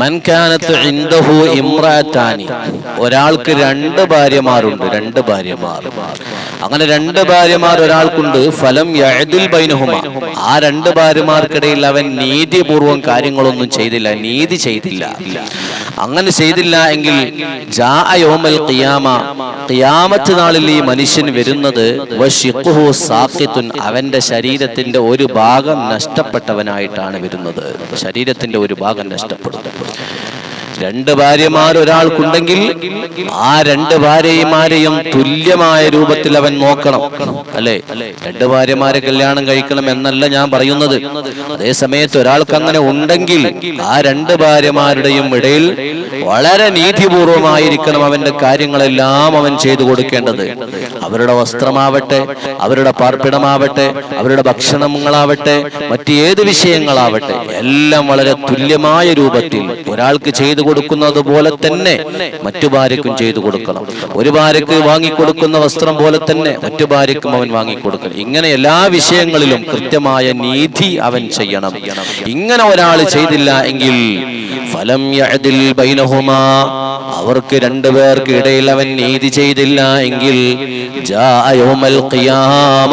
മൻ കാനത്ത് ഇൻദഹു ഇംറഅതാനി, ഒരാൾക്ക് രണ്ട് ഭാര്യമാരുണ്ട്, രണ്ട് ഭാര്യമാർ. അങ്ങനെ രണ്ട് ഭാര്യമാർ ഒരാൾക്കുണ്ട്. ഫലം യഅദിൽ ബൈനഹുമ, ആ രണ്ട് ഭാര്യമാർക്കിടയിൽ അവൻ നീതിപൂർവം കാര്യങ്ങളൊന്നും ചെയ്തില്ല, നീതി ചെയ്തില്ല. അങ്ങനെ ചെയ്തില്ല എങ്കിൽ ജാഅ യൗമൽ ഖിയാമ, ഖിയാമത്ത് നാളിൽ ഈ മനുഷ്യൻ വരുന്നത് വശിഖുഹു സാഖിതുൻ, അവന്റെ ശരീരത്തിന്റെ ഒരു ഭാഗം നഷ്ടപ്പെട്ടവനായിട്ടാണ് വരുന്നത്. ശരീരത്തിന്റെ ഒരു ഭാഗം നഷ്ടപ്പെടും. രണ്ട് ഭാര്യമാർ ഒരാൾക്കുണ്ടെങ്കിൽ ആ രണ്ട് ഭാര്യമാരെയും തുല്യമായ രൂപത്തിൽ അവൻ നോക്കണം, അല്ലെ? രണ്ട് ഭാര്യമാരെ കല്യാണം കഴിക്കണം എന്നല്ല ഞാൻ പറയുന്നത്. അതേ സമയത്ത് ഒരാൾക്ക് അങ്ങനെ ഉണ്ടെങ്കിൽ ആ രണ്ട് ഭാര്യമാരുടെയും ഇടയിൽ വളരെ നീതിപൂർവമായിരിക്കണം അവന്റെ കാര്യങ്ങളെല്ലാം അവൻ ചെയ്തു കൊടുക്കേണ്ടത്. അവരുടെ വസ്ത്രമാവട്ടെ, അവരുടെ പാർപ്പിടമാവട്ടെ, അവരുടെ ഭക്ഷണങ്ങളാവട്ടെ, മറ്റേത് വിഷയങ്ങളാവട്ടെ, എല്ലാം വളരെ തുല്യമായ രൂപത്തിൽ ഒരാൾക്ക് ചെയ്തു കൊടുക്കുന്നത് പോലെ തന്നെ മറ്റു ഭാര്യക്കും ചെയ്തു കൊടുക്കണം. ഒരു ഭാര്യക്ക് വാങ്ങിക്കൊടുക്കുന്ന വസ്ത്രം പോലെ തന്നെ മറ്റു ഭാര്യക്കും അവൻ വാങ്ങിക്കൊടുക്കണം. ഇങ്ങനെ എല്ലാ വിഷയങ്ങളിലും കൃത്യമായ നീതി അവൻ ചെയ്യണം. ഇങ്ങനെ ഒരാൾ ചെയ്തില്ല എങ്കിൽ ഫലം യഅദിൽ ബൈനഹുമാ, അവർക്ക് രണ്ടുപേർക്ക് ഇടയിൽ അവൻ നീതി ചെയ്തില്ല എങ്കിൽ ജാഅ യൗമൽ ഖിയാമ,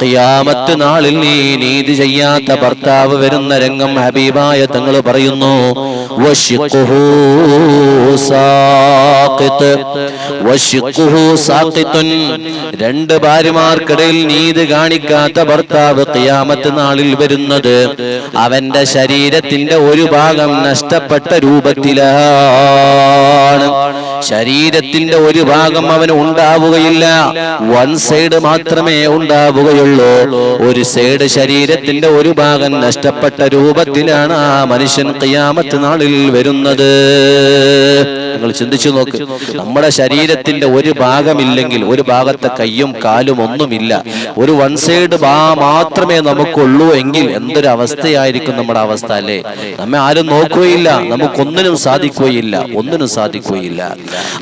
ഖിയാമത്ത് നാളിൽ നീതി ചെയ്യാത്ത ഭർത്താവ് വരുന്ന രംഗം ഹബീബായ തങ്ങൾ പറയുന്നു. വശിഖുഹു സാഖിത്, വശിഖുഹു സാഖിതുൻ, രണ്ട് ഭാര്യമാർക്കിടയിൽ നീതി കാണിക്കാത്ത ഭർത്താവ് ഖിയാമത്ത് നാളിൽ വരുന്നത് അവന്റെ ശരീരത്തിന്റെ ഒരു ഭാഗം നഷ്ടപ്പെട്ട രൂപത്തിലാണ്. ശരീരത്തിന്റെ ഒരു ഭാഗം അവന് ഉണ്ടാവുകയില്ല, വൺ സൈഡ് മാത്രമേ ഉണ്ടാവുകയുള്ളൂ. ഒരു സൈഡ് ശരീരത്തിന്റെ ഒരു ഭാഗം നഷ്ടപ്പെട്ട രൂപത്തിലാണ് ആ മനുഷ്യൻ ഖിയാമത്ത് നാളിൽ വരുന്നത്. നിങ്ങൾ ചിന്തിച്ചു നോക്ക്, നമ്മുടെ ശരീരത്തിന്റെ ഒരു ഭാഗമില്ലെങ്കിൽ, ഒരു ഭാഗത്തെ കയ്യും കാലും ഒന്നുമില്ല, ഒരു വൺ സൈഡ് മാത്രമേ നമുക്കുള്ളൂ എങ്കിൽ എന്തൊരു അവസ്ഥയായിരിക്കും നമ്മുടെ അവസ്ഥ, അല്ലേ? നമ്മെ ആരും നോക്കുകയില്ല, നമുക്കൊന്നിനും സാധിക്കുകയില്ല, ഒന്നിനും സാധിക്കുകയില്ല.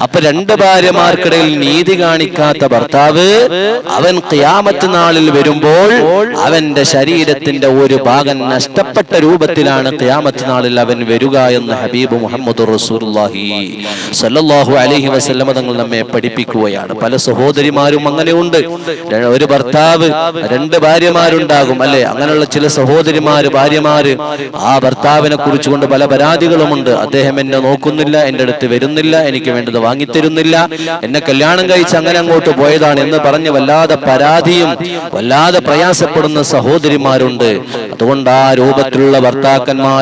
അപ്പൊ രണ്ട് ഭാര്യമാർക്കിടയിൽ നീതി കാണിക്കാത്ത ഭർത്താവ് അവൻ ഖിയാമത്ത് നാളിൽ വരുമ്പോൾ അവന്റെ ശരീരത്തിന്റെ ഒരു ഭാഗം നഷ്ടപ്പെട്ട രൂപത്തിലാണ് ഖിയാമത്ത് നാളിൽ അവൻ വരിക എന്ന് ഹബീബ് മുഹമ്മദ് റസൂലുള്ളാഹി സ്വല്ലല്ലാഹു അലൈഹി വസല്ലം തങ്ങൾ നമ്മെ പഠിപ്പിക്കുകയാണ്. പല സഹോദരിമാരും അങ്ങനെയുണ്ട്. ഒരു ഭർത്താവ് രണ്ട് ഭാര്യമാരുണ്ടാകും, അല്ലെ? അങ്ങനെയുള്ള ചില സഹോദരിമാര്, ഭാര്യമാര് ആ ഭർത്താവിനെ കുറിച്ചുകൊണ്ട് പല പരാതികളുമുണ്ട്. അദ്ദേഹം എന്നെ നോക്കുന്നില്ല, എന്റെ അടുത്ത് വരുന്നില്ല, എനിക്ക് വേണ്ടത് വാങ്ങിത്തരുന്നില്ല, എന്നെ കല്യാണം കഴിച്ച് അങ്ങനെ അങ്ങോട്ട് പോയതാണ് എന്ന് പറഞ്ഞ് വല്ലാതെ പരാതിയും വല്ലാതെ പ്രയാസപ്പെടുന്ന സഹോദരിമാരുണ്ട്. അതുകൊണ്ട് ആ രൂപത്തിലുള്ള ഭർത്താക്കന്മാർ